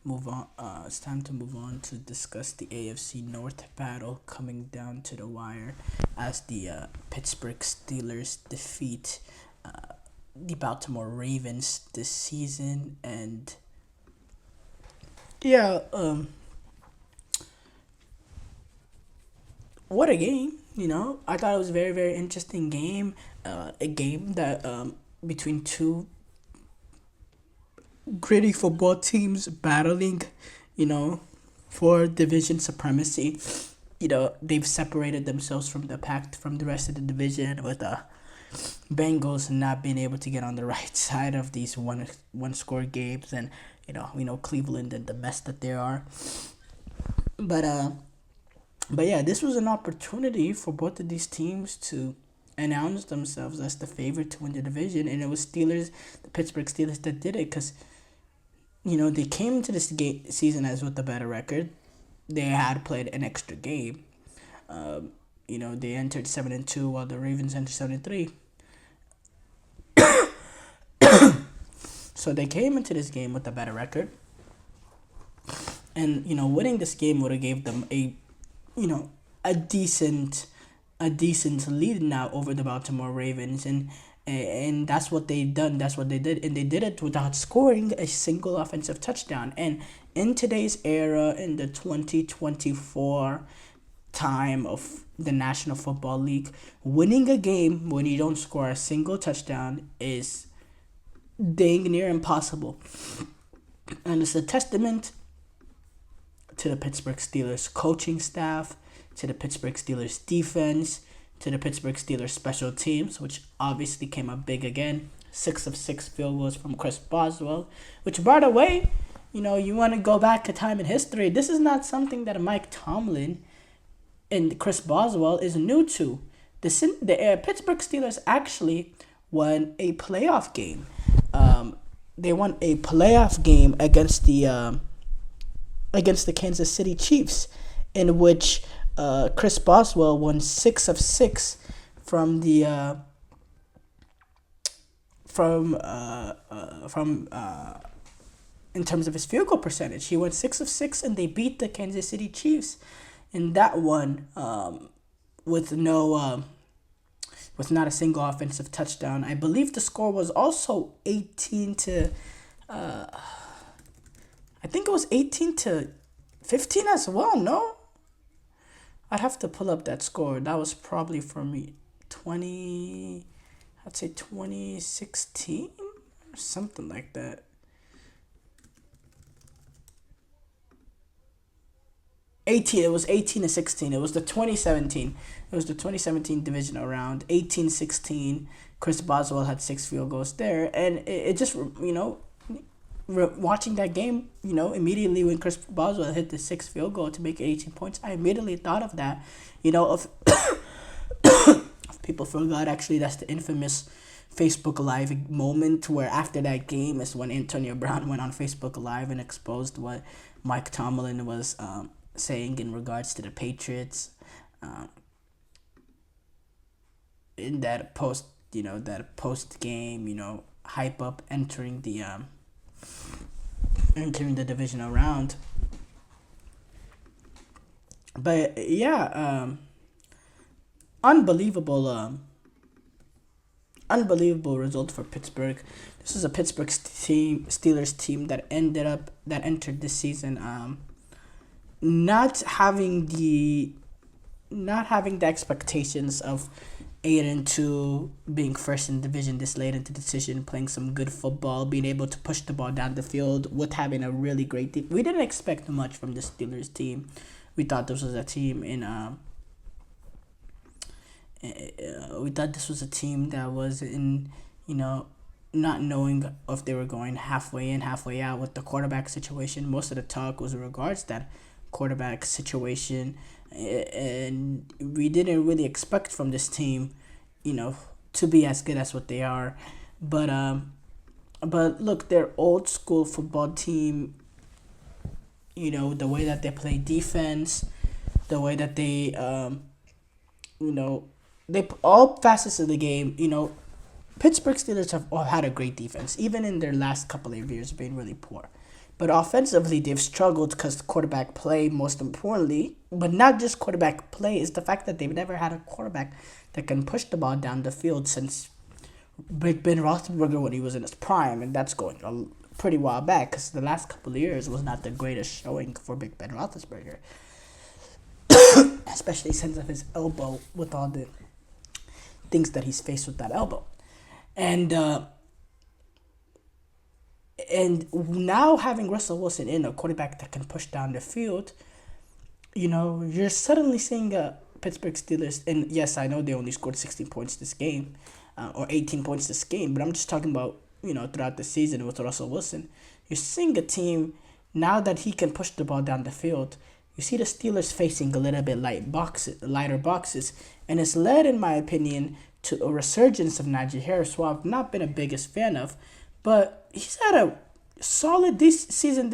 move on. It's time to move on to discuss the AFC North battle coming down to the wire as the Pittsburgh Steelers defeat the Baltimore Ravens this season. And yeah, what a game! I thought it was a very very interesting game. A game that between two gritty football teams battling, you know, for division supremacy. They've separated themselves from the pack from the rest of the division with the Bengals not being able to get on the right side of these one score games, and we know Cleveland and the mess that they are. But yeah, this was an opportunity for both of these teams to announce themselves as the favorite to win the division, and it was the Pittsburgh Steelers, that did it because they came into this season as with a better record. They had played an extra game. They entered 7-2 while the Ravens entered 7-3. So they came into this game with a better record, and winning this game would have gave them a decent lead now over the Baltimore Ravens, and that's what they done. That's what they did, and they did it without scoring a single offensive touchdown. And in today's era, in the 2024 time of the National Football League, winning a game when you don't score a single touchdown is dang near impossible. And it's a testament to the Pittsburgh Steelers coaching staff, to the Pittsburgh Steelers defense, to the Pittsburgh Steelers special teams, which obviously came up big again. 6 of 6 field goals from Chris Boswell, which, by the way, you want to go back a time in history. This is not something that Mike Tomlin and Chris Boswell is new to. The Pittsburgh Steelers actually won a playoff game. They won a playoff game against the Kansas City Chiefs, in which Chris Boswell won 6 of 6 from the in terms of his field goal percentage. He went 6 of 6, and they beat the Kansas City Chiefs in that one with not a single offensive touchdown. I believe the score was also 18 to. I think it was 18-15 as well. No, I'd have to pull up that score. That was probably for me 2016 or something like that. 18. It was 18-16. It was the 2017. It was the 2017 divisional round. 18-16. Chris Boswell had 6 field goals there, and it just watching that game, immediately when Chris Boswell hit the 6th field goal to make it 18 points, I immediately thought of that. If people forgot, actually, that's the infamous Facebook Live moment where after that game is when Antonio Brown went on Facebook Live and exposed what Mike Tomlin was saying in regards to the Patriots. In that post game, hype up entering the divisional round. But yeah, unbelievable result for Pittsburgh. This is a Pittsburgh Steelers team that entered this season not having the expectations of 8-2, being first in the division this late into the season, playing some good football, being able to push the ball down the field with having a really great team. We didn't expect much from the Steelers team. We thought this was a team that was in, not knowing if they were going halfway in, halfway out with the quarterback situation. Most of the talk was in regards to that quarterback situation, and we didn't really expect from this team, to be as good as what they are. But look, their old school football team, the way that they play defense, the way that they, they all facets of the game, Pittsburgh Steelers have all had a great defense, even in their last couple of years being really poor. But offensively, they've struggled because quarterback play, most importantly. But not just quarterback play, is the fact that they've never had a quarterback that can push the ball down the field since Big Ben Roethlisberger when he was in his prime, and that's going a pretty while back because the last couple of years was not the greatest showing for Big Ben Roethlisberger, especially since of his elbow with all the things that he's faced with that elbow, and now having Russell Wilson in a quarterback that can push down the field, you're suddenly seeing a Pittsburgh Steelers, and yes, I know they only scored 16 points this game, or 18 points this game, but I'm just talking about, throughout the season with Russell Wilson. You're seeing a team, now that he can push the ball down the field, you see the Steelers facing a little bit lighter boxes, and it's led, in my opinion, to a resurgence of Najee Harris, who I've not been a biggest fan of, but he's had a solid this season,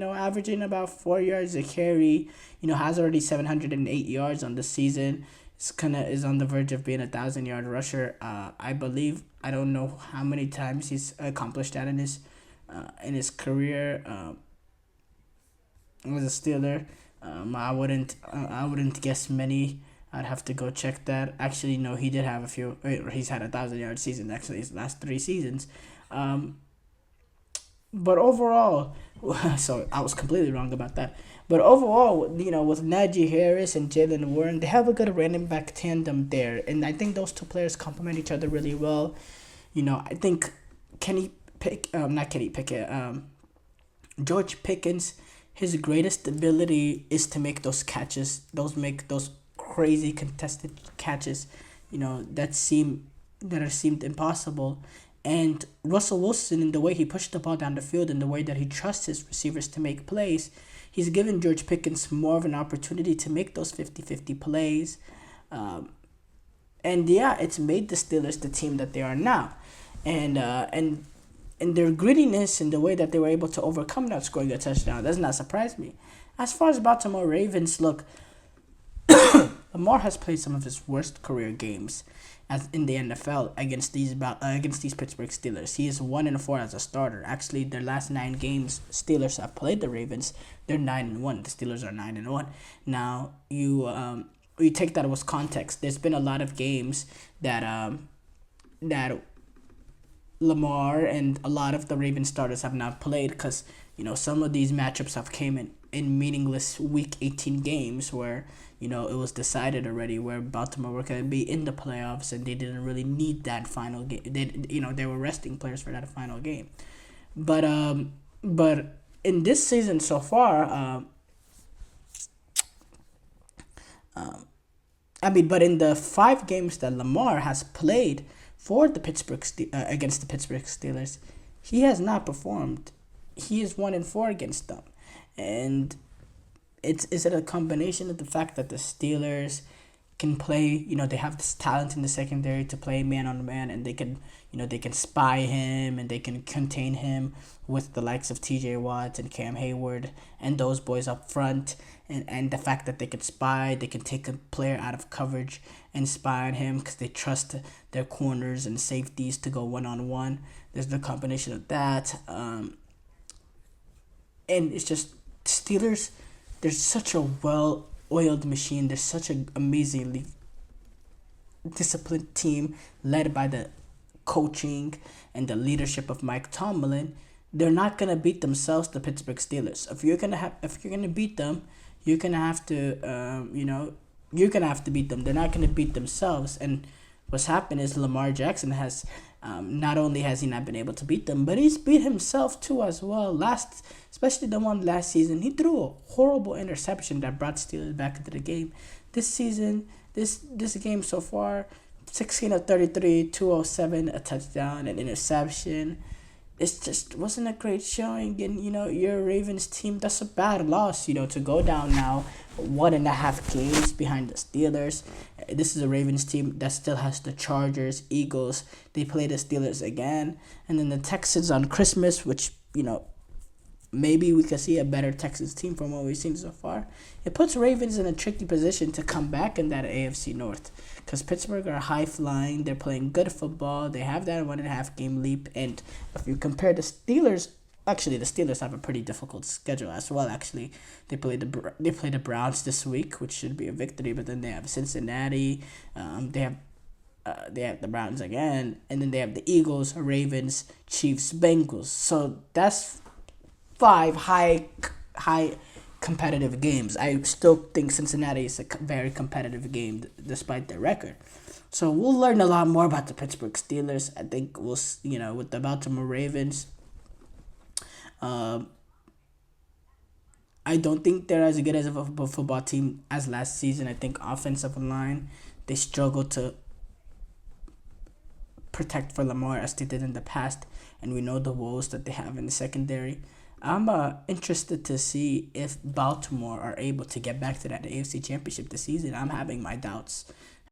averaging about 4 yards a carry, has already 708 yards on the season. Is on the verge of being 1,000-yard rusher. I believe. I don't know how many times he's accomplished that in his career. As a Steeler, I wouldn't guess many. I'd have to go check that. Actually, no, he did have a few. He's had 1,000-yard season actually his last 3 seasons. But overall, so I was completely wrong about that. But overall, with Najee Harris and Jalen Warren, they have a good running back tandem there. And I think those two players complement each other really well. I think George Pickens, his greatest ability is to make those catches, those crazy contested catches, that are seemed impossible. And Russell Wilson, in the way he pushed the ball down the field, and the way that he trusts his receivers to make plays, he's given George Pickens more of an opportunity to make those 50-50 plays. And yeah, it's made the Steelers the team that they are now. And their grittiness and the way that they were able to overcome not scoring a touchdown does not surprise me. As far as Baltimore Ravens, look, Lamar has played some of his worst career games in the NFL against these Pittsburgh Steelers. He is 1-4 as a starter. Actually, their last 9 games, Steelers have played the Ravens. They're 9-1. The Steelers are 9-1. Now you take that with context. There's been a lot of games that Lamar and a lot of the Ravens starters have not played because some of these matchups have came in meaningless Week 18 games where it was decided already where Baltimore were going to be in the playoffs and they didn't really need that final game. They were resting players for that final game, but in this season so far, but in the 5 games that Lamar has played for the against the Pittsburgh Steelers, he has not performed. He is 1-4 against them, and is it a combination of the fact that the Steelers can play? They have this talent in the secondary to play man on man, and they can spy him and they can contain him with the likes of T.J. Watt and Cam Hayward and those boys up front, and the fact that they can spy, they can take a player out of coverage and spy on him because they trust their corners and safeties to go 1-on-1. There's the combination of that, and it's just Steelers. They're such a well-oiled machine. They're such an amazingly disciplined team led by the coaching and the leadership of Mike Tomlin. They're not gonna beat themselves, the Pittsburgh Steelers. If you're gonna beat them, you're gonna have to beat them. They're not gonna beat themselves. And what's happened is Lamar Jackson has not only has he not been able to beat them, but he's beat himself too as well. Especially the one last season, he threw a horrible interception that brought Steelers back into the game. This season, this game so far, 16 of 33, 207, a touchdown, an interception. It just wasn't a great showing, and your Ravens team, that's a bad loss. To go down now 1.5 games behind the Steelers. This is a Ravens team that still has the Chargers, Eagles. They play the Steelers again, and then the Texans on Christmas, which maybe we could see a better Texans team from what we've seen so far. It puts Ravens in a tricky position to come back in that AFC North because Pittsburgh are high-flying. They're playing good football. They have that 1.5 game leap. And if you compare the Steelers Actually, the Steelers have a pretty difficult schedule as well. Actually, they play the Browns this week, which should be a victory. But then they have Cincinnati. They have the Browns again, and then they have the Eagles, Ravens, Chiefs, Bengals. So that's five high competitive games. I still think Cincinnati is a very competitive game despite their record. So we'll learn a lot more about the Pittsburgh Steelers. I think with the Baltimore Ravens. Um, I don't think they're as good as a football team as last season. I think offensive line they struggle to protect for Lamar as they did in the past, and we know the woes that they have in the secondary. I'm interested to see if Baltimore are able to get back to that AFC Championship this season. I'm having my doubts.